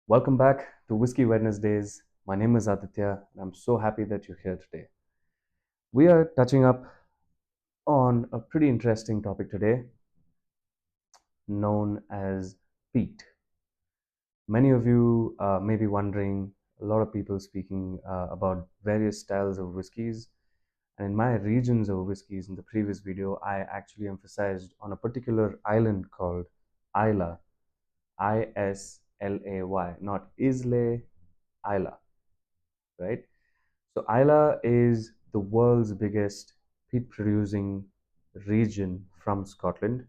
Welcome back to Whiskey Wednesdays. My name is Aditya, and I'm so happy that you're here today. We are touching up on a pretty interesting topic today known as peat. Many of you may be wondering, a lot of people speaking about various styles of whiskeys. And in my regions of whiskeys, in the previous video, I actually emphasized on a particular island called Islay, Islay, not Islay, Islay, right? So Islay is the world's biggest peat producing region from Scotland,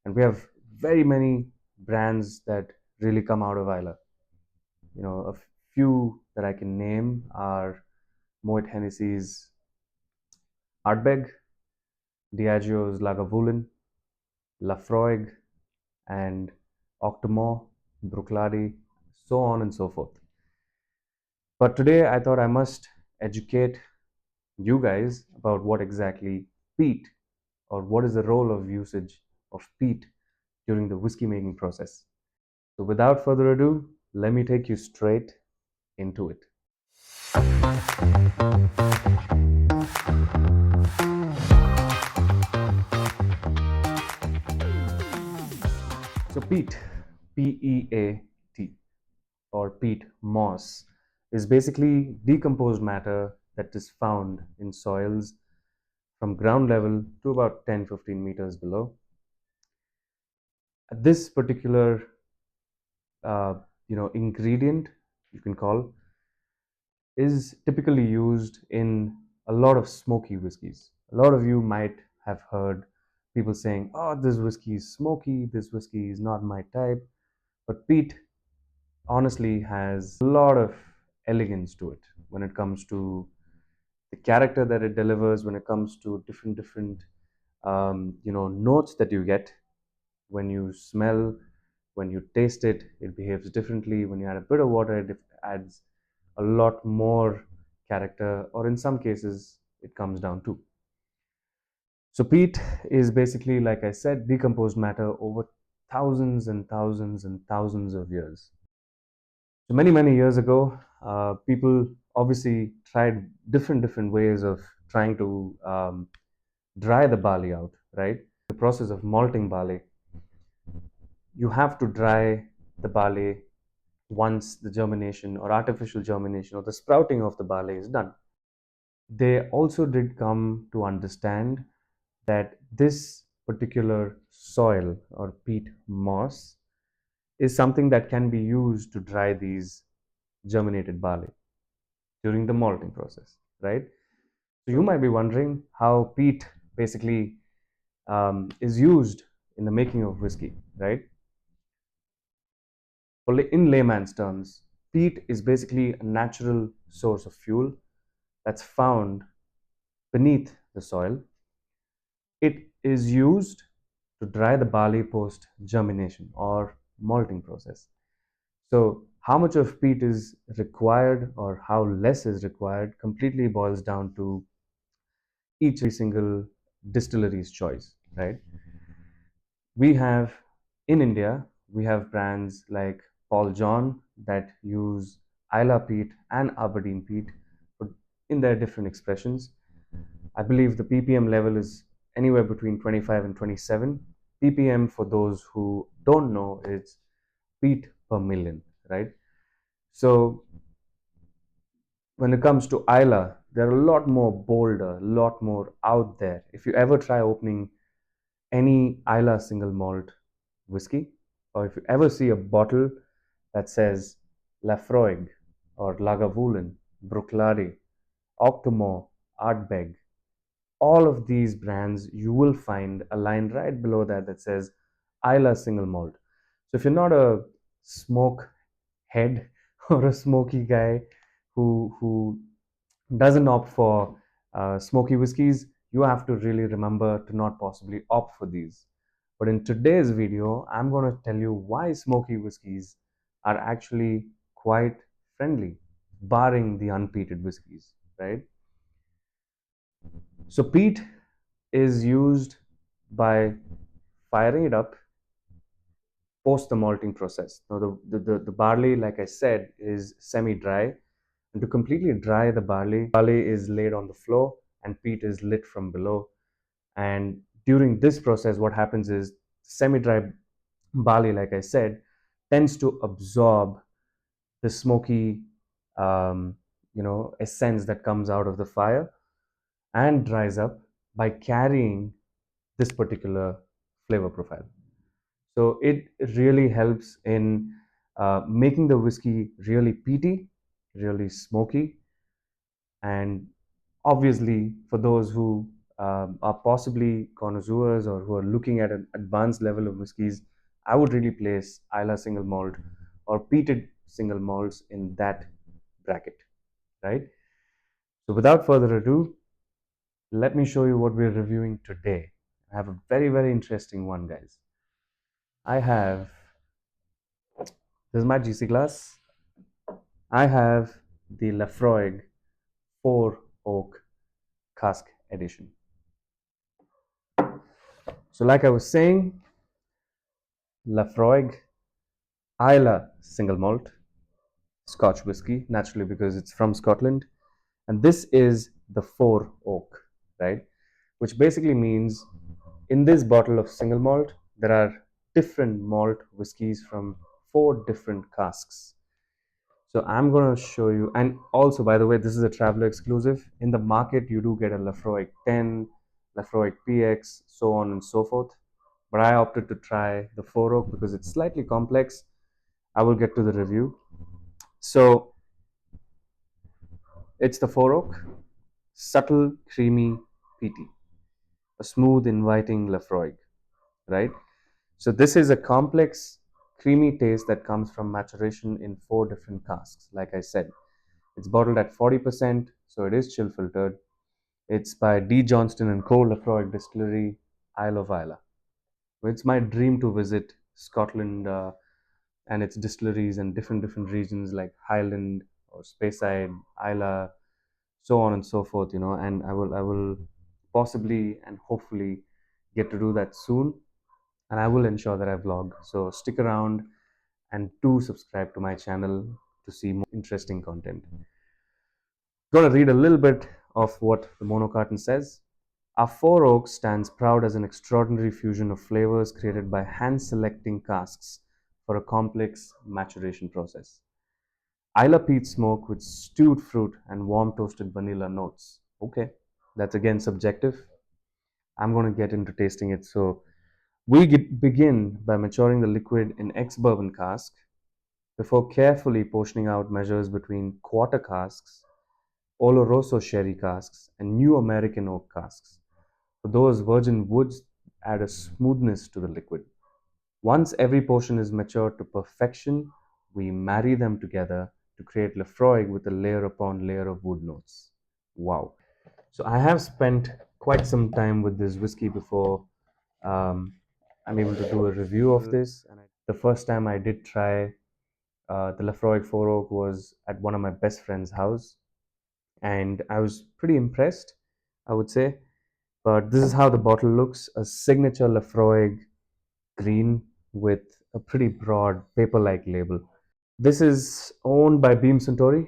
and we have very many brands that really come out of Islay. A few that I can name are Moet Hennessy's Ardbeg, Diageo's Lagavulin, Laphroaig, and Octomore, Bruichladdich, so on and so forth. But today I thought I must educate you guys about what exactly peat or what is the role of usage of peat during the whiskey making process. So without further ado, let me take you straight into it. So peat, P-E-A-T, or peat moss, is basically decomposed matter that is found in soils from ground level to about 10-15 meters below. This particular ingredient, you can call, is typically used in a lot of smoky whiskeys. A lot of you might have heard people saying, "Oh, this whiskey is smoky, this whiskey is not my type." But peat honestly has a lot of elegance to it when it comes to the character that it delivers, when it comes to different notes that you get when you smell, when you taste it. It behaves differently. When you add a bit of water, it adds a lot more character, or in some cases, it comes down to. So, peat is basically, like I said, decomposed matter over thousands and thousands and thousands of years. So, many years ago, people obviously tried different ways of trying to dry the barley out, right? The process of malting barley, you have to dry the barley once the germination or artificial germination or the sprouting of the barley is done. They also did come to understand that this particular soil or peat moss is something that can be used to dry these germinated barley during the malting process, right? So you might be wondering how peat basically is used in the making of whiskey, right? In layman's terms, peat is basically a natural source of fuel that's found beneath the soil. It is used to dry the barley post germination or malting process. So, how much of peat is required or how less is required completely boils down to each single distillery's choice, right? We have in India, we have brands like Paul John that use Isla peat and Aberdeen peat in their different expressions. I believe the ppm level is anywhere between 25 and 27. ppm, for those who don't know, is peat per million, right? So when it comes to Isla, they're a lot more bolder, a lot more out there. If you ever try opening any Isla single malt whiskey, or if you ever see a bottle that says Laphroaig or Lagavulin, Bruichladdich, Octomore, Ardbeg, all of these brands, you will find a line right below that that says Isla single malt. So if you're not a smoke head or a smoky guy who doesn't opt for smoky whiskeys, you have to really remember to not possibly opt for these. But in today's video, I'm going to tell you why smoky whiskeys are actually quite friendly, barring the unpeated whiskeys, right? So peat is used by firing it up post the malting process. Now, the barley, like I said, is semi-dry. And to completely dry the barley is laid on the floor and peat is lit from below. And during this process, what happens is semi-dry barley, like I said, tends to absorb the smoky, um, essence that comes out of the fire and dries up by carrying this particular flavor profile. So it really helps in making the whiskey really peaty, really smoky, and obviously for those who are possibly connoisseurs or who are looking at an advanced level of whiskies, I would really place Islay single malt or peated single malts in that bracket, right? So without further ado, let me show you what we're reviewing today. I have a very, very interesting one, guys. I have, this is my GC glass. I have the Laphroaig 4 Oak Cask Edition. So, like I was saying, Laphroaig Islay single malt Scotch whiskey, naturally because it's from Scotland, and this is the 4 Oak, right? Which basically means in this bottle of single malt, there are different malt whiskies from 4 different casks. So I'm going to show you, and also, by the way, this is a traveler exclusive. In the market, you do get a Laphroaig 10, Laphroaig PX, so on and so forth. But I opted to try the 4 Oak because it's slightly complex. I will get to the review. So it's the 4 Oak, subtle, creamy, peaty, a smooth, inviting Laphroaig, right? So this is a complex, creamy taste that comes from maturation in 4 different casks, like I said. It's bottled at 40%, so it is chill filtered. It's by D. Johnston and Co. Laphroaig Distillery, Isle of Islay. It's my dream to visit Scotland and its distilleries and different regions like Highland or Speyside, Islay, so on and so forth. And I will possibly and hopefully get to do that soon, and I will ensure that I vlog. So stick around and do subscribe to my channel to see more interesting content. Going to read a little bit of what the monocarton says. Our 4 Oaks stands proud as an extraordinary fusion of flavors created by hand-selecting casks for a complex maturation process. Islay peat smoke with stewed fruit and warm toasted vanilla notes. Okay, that's again subjective. I'm going to get into tasting it. So we begin by maturing the liquid in ex-bourbon cask before carefully portioning out measures between quarter casks, Olorosso Sherry casks, and New American oak casks. For those virgin woods add a smoothness to the liquid. Once every portion is matured to perfection, we marry them together to create Laphroaig with a layer upon layer of wood notes. Wow. So I have spent quite some time with this whiskey before um, I'm able to do a review of this. And the first time I did try the Laphroaig 4 Oak was at one of my best friend's house, and I was pretty impressed, I would say. But this is how the bottle looks: a signature Laphroaig green with a pretty broad paper-like label. This is owned by Beam Suntory.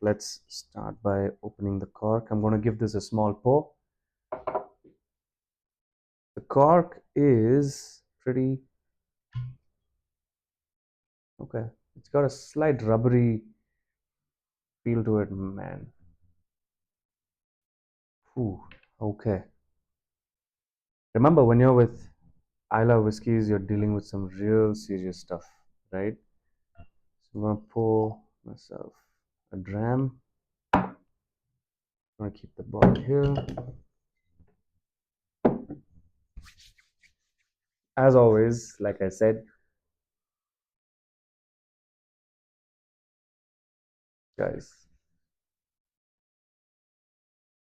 Let's start by opening the cork. I'm going to give this a small pour. The cork is pretty okay. It's got a slight rubbery feel to it, man. Ooh, okay. Remember, when you're with Islay whiskies, you're dealing with some real serious stuff, right? So I'm gonna pour myself a dram. I'm gonna keep the bottle here. As always, like I said, guys,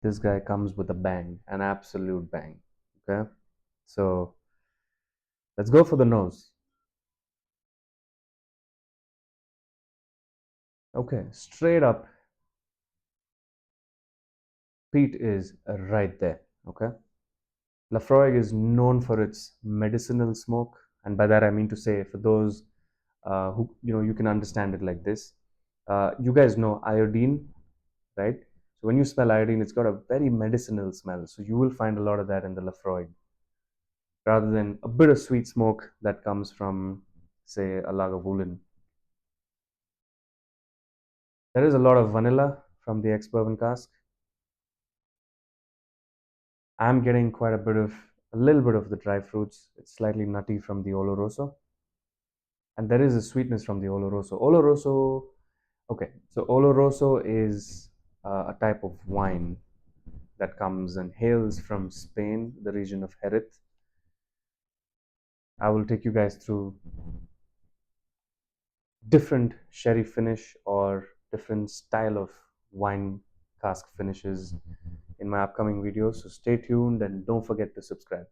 this guy comes with a bang, an absolute bang. Okay, so let's go for the nose. Okay, straight up, peat is right there. Okay, Laphroaig is known for its medicinal smoke, And by that I mean to say, for those who you can understand it like this. You guys know iodine, right? So when you smell iodine, it's got a very medicinal smell. So you will find a lot of that in the Laphroaig, rather than a bit of sweet smoke that comes from, say, a Lagavulin. There is a lot of vanilla from the ex-bourbon cask. I'm getting quite a little bit of the dry fruits. It's slightly nutty from the Oloroso. And there is a sweetness from the Oloroso. Okay, so Oloroso is a type of wine that comes and hails from Spain, the region of Jerez. I will take you guys through different sherry finish or different style of wine cask finishes in my upcoming videos. So stay tuned and don't forget to subscribe.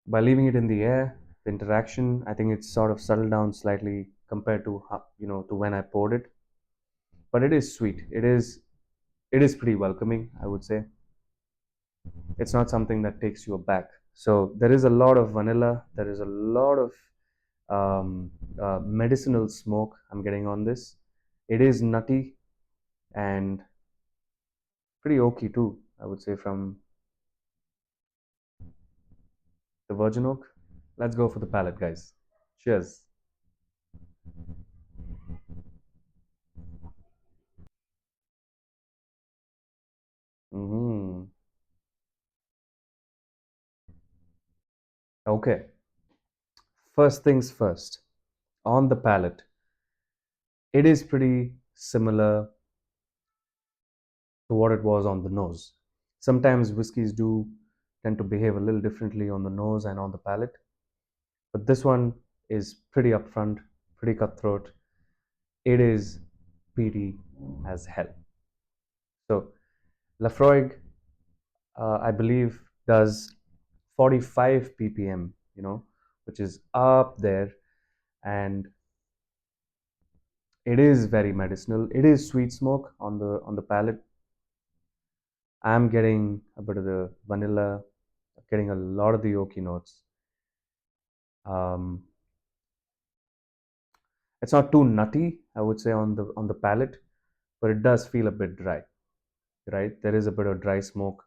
By leaving it in the air, the interaction, I think it's sort of settled down slightly compared to to when I poured it. But it is sweet. It is pretty welcoming, I would say. It's not something that takes you aback. So there is a lot of vanilla. There is a lot of medicinal smoke I'm getting on this. It is nutty and pretty oaky too, I would say, from the virgin oak. Let's go for the palate, guys. Cheers. Hmm. Okay. First things first. On the palate, it is pretty similar to what it was on the nose. Sometimes whiskeys do tend to behave a little differently on the nose and on the palate, but this one is pretty upfront, pretty cutthroat. It is peaty as hell. So Laphroaig, I believe, does 45 ppm, which is up there, and it is very medicinal. It is sweet smoke on the palate. I'm getting a bit of the vanilla, getting a lot of the oaky notes. Um, it's not too nutty, I would say, on the palate, but it does feel a bit dry, right? There is a bit of dry smoke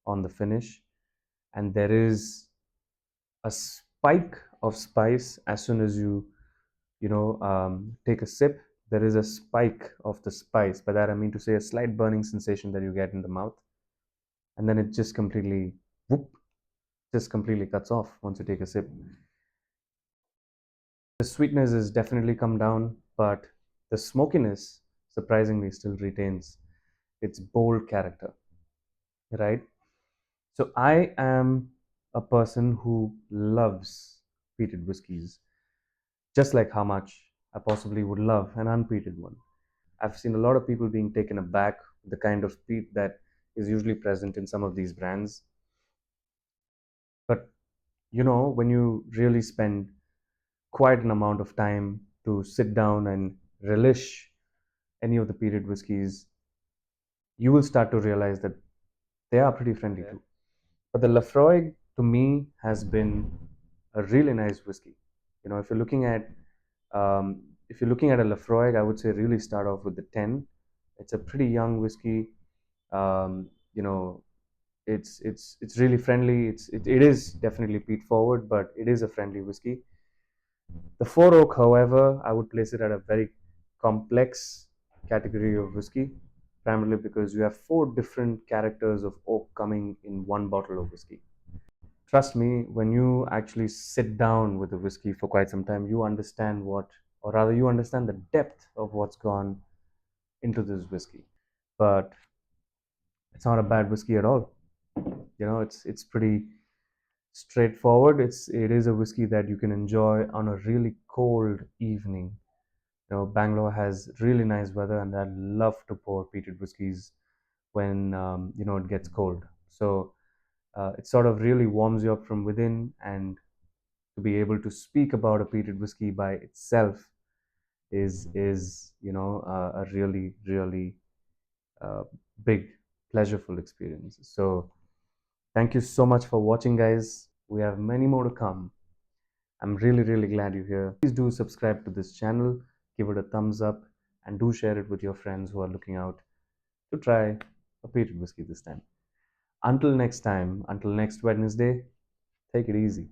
on the finish, and there is a spike of spice as soon as you take a sip. There is a spike of the spice. By that I mean to say a slight burning sensation that you get in the mouth, and then it just completely, whoop, just completely cuts off once you take a sip. The sweetness has definitely come down, but the smokiness surprisingly still retains its bold character, right? So I am a person who loves peated whiskies, just like how much I possibly would love an unpeated one. I've seen a lot of people being taken aback with the kind of peat that is usually present in some of these brands. But when you really spend quite an amount of time to sit down and relish any of the peated whiskies, you will start to realize that they are pretty friendly too. But the Laphroaig to me has been a really nice whiskey. If you're looking at a Laphroaig, I would say really start off with the 10. It's a pretty young whiskey. Um, you know, it's really friendly. It is definitely peat forward, but it is a friendly whiskey. The four oak, however, I would place it at a very complex category of whiskey, primarily because you have four different characters of oak coming in one bottle of whiskey. Trust me, when you actually sit down with the whiskey for quite some time, you understand or rather, you understand the depth of what's gone into this whiskey. But it's not a bad whiskey at all. It's pretty straightforward. It is a whiskey that you can enjoy on a really cold evening. Bangalore has really nice weather, and I love to pour peated whiskies when it gets cold. So it sort of really warms you up from within, and to be able to speak about a peated whiskey by itself is a really really uh, big pleasureful experience. So thank you so much for watching, guys. We have many more to come. I'm really, really glad you're here. Please do subscribe to this channel, give it a thumbs up, and do share it with your friends who are looking out to try a peated whiskey this time. Until next time, until next Wednesday, take it easy.